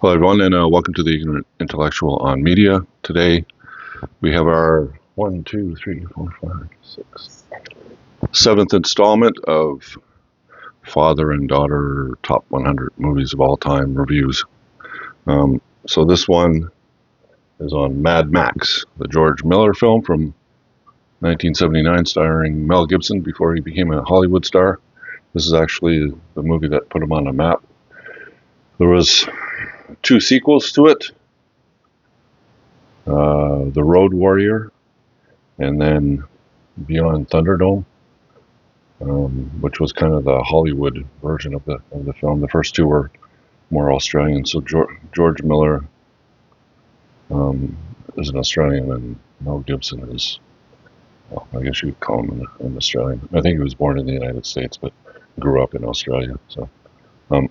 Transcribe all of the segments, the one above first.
Hello, everyone, and welcome to the Ignorant Intellectual on Media. Today we have our seventh installment of father and daughter top 100 movies of all time reviews. So this one is on Mad Max, the George Miller film from 1979, starring Mel Gibson before he became a Hollywood star. This is actually the movie that put him on the map. There was two sequels to it. The Road Warrior, and then Beyond Thunderdome, which was kind of the Hollywood version of the film. The first two were more Australian. So George Miller is an Australian, and Mel Gibson is, well, I guess you could call him an Australian. I think he was born in the United States, but grew up in Australia. Um,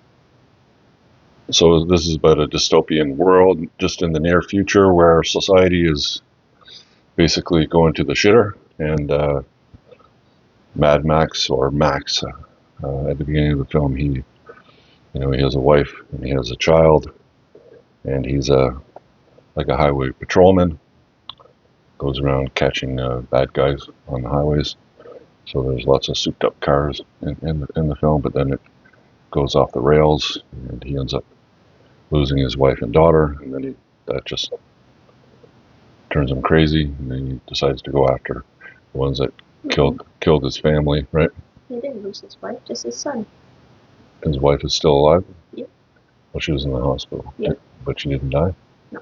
so this is about a dystopian world just in the near future where society is basically going to the shitter, and Mad Max, or Max, at the beginning of the film, he has a wife and he has a child, and he's like a highway patrolman, goes around catching bad guys on the highways. So there's lots of souped up cars in the film, but then it goes off the rails, and he ends up losing his wife and daughter, and then that just turns him crazy, and then he decides to go after the ones that killed his family, right? He didn't lose his wife, just his son. His wife is still alive? Yeah. Well, she was in the hospital. Yeah. But she didn't die? No.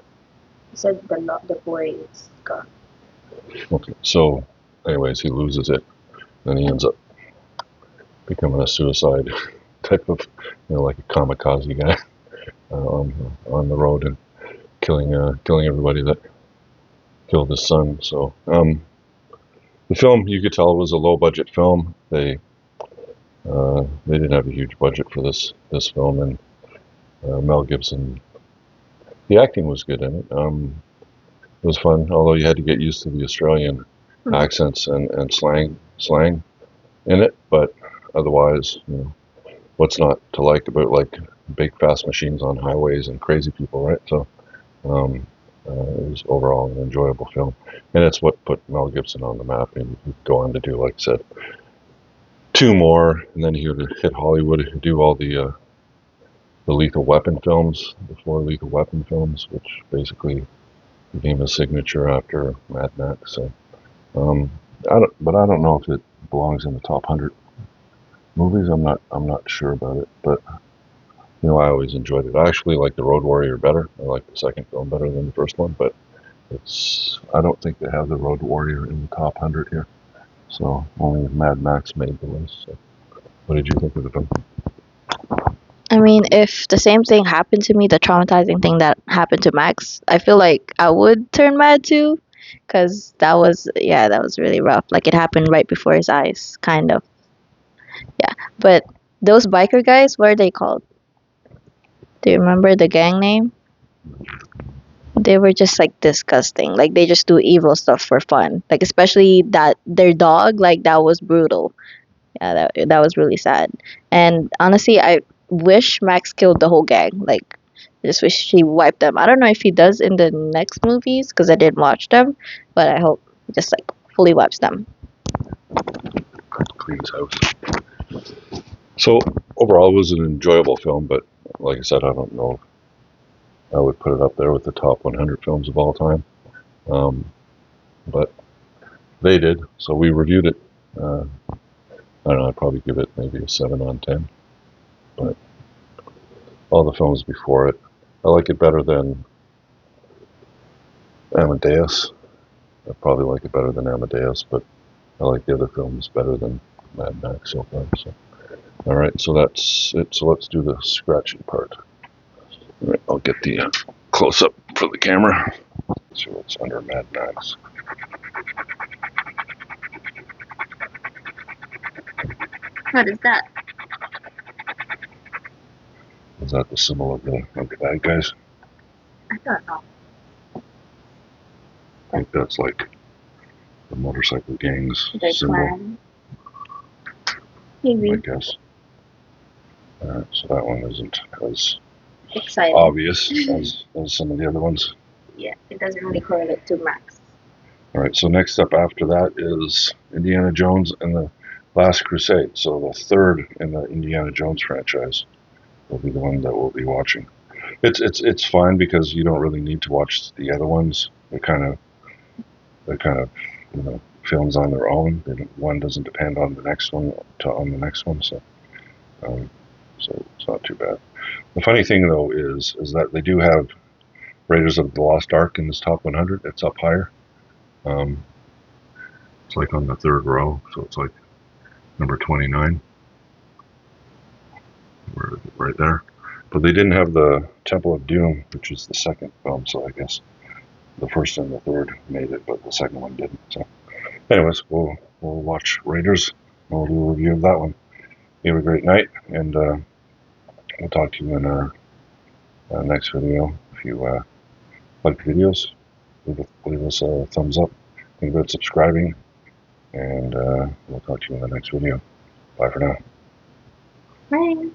He said the boy is gone. Okay, so anyways, he loses it. Then he ends up becoming a suicide type of, like a kamikaze guy on the road, and killing everybody that killed his son. So the film, you could tell, was a low budget film. They didn't have a huge budget for this film, and Mel Gibson, the acting was good in it. It was fun, although you had to get used to the Australian accents and slang in it. But otherwise, what's not to like about like big fast machines on highways and crazy people, right? So it was overall an enjoyable film, and it's what put Mel Gibson on the map. And he'd go on to do, like I said, two more, and then he would hit Hollywood and do all the Lethal Weapon films, the four Lethal Weapon films, which basically became his signature after Mad Max. So, I don't know if it belongs in the top 100 movies. I'm not sure about it, but I always enjoyed it. I actually like the Road Warrior better. I like the second film better than the first one, but I don't think they have the Road Warrior in the top 100 here. So only Mad Max made the list. So, what did you think of the film? I mean, if the same thing happened to me, the traumatizing thing that happened to Max, I feel like I would turn mad too, because that was really rough. Like it happened right before his eyes, kind of. Yeah, but those biker guys, what are they called? Do you remember the gang name? They were just like disgusting. Like they just do evil stuff for fun. Like especially that their dog, like that was brutal. Yeah, that was really sad. And honestly, I wish Max killed the whole gang. Like, I just wish he wiped them. I don't know if he does in the next movies because I didn't watch them, but I hope he just like fully wipes them. Cleans house. So overall, it was an enjoyable film, but like I said, I don't know if I would put it up there with the top 100 films of all time. But they did, so we reviewed it. I don't know, I'd probably give it maybe a 7 on 10. But all the films before it, I like it better than Amadeus. I probably like it better than Amadeus, but I like the other films better than Mad Max so far. So, all right, so that's it. So let's do the scratching part. All right, I'll get the close up for the camera. Let's see what's under Mad Max. What is that? Is that the symbol of the bad guys? I don't know. I think that's like the motorcycle gangs symbol. Clan. Maybe. I guess. Alright, so that one isn't as exciting. obvious as some of the other ones. Yeah, it doesn't really correlate to Max. All right, so next up after that is Indiana Jones and the Last Crusade. So the third in the Indiana Jones franchise will be the one that we'll be watching. It's fine because you don't really need to watch the other ones. They're kind of films on their own. One doesn't depend on the next one on the next one, um, so it's not too bad. The funny thing though is that they do have Raiders of the Lost Ark in this top 100. It's up higher. Um, it's like on the third row, so it's like number 29. We're right there. But they didn't have the Temple of Doom, which is the second film, so I guess the first and the third made it, but the second one didn't. So, anyways, we'll watch Raiders. And we'll do a review of that one. You have a great night, and we'll talk to you in our next video. If you like the videos, leave us a thumbs up. Think about subscribing, and we'll talk to you in the next video. Bye for now. Bye.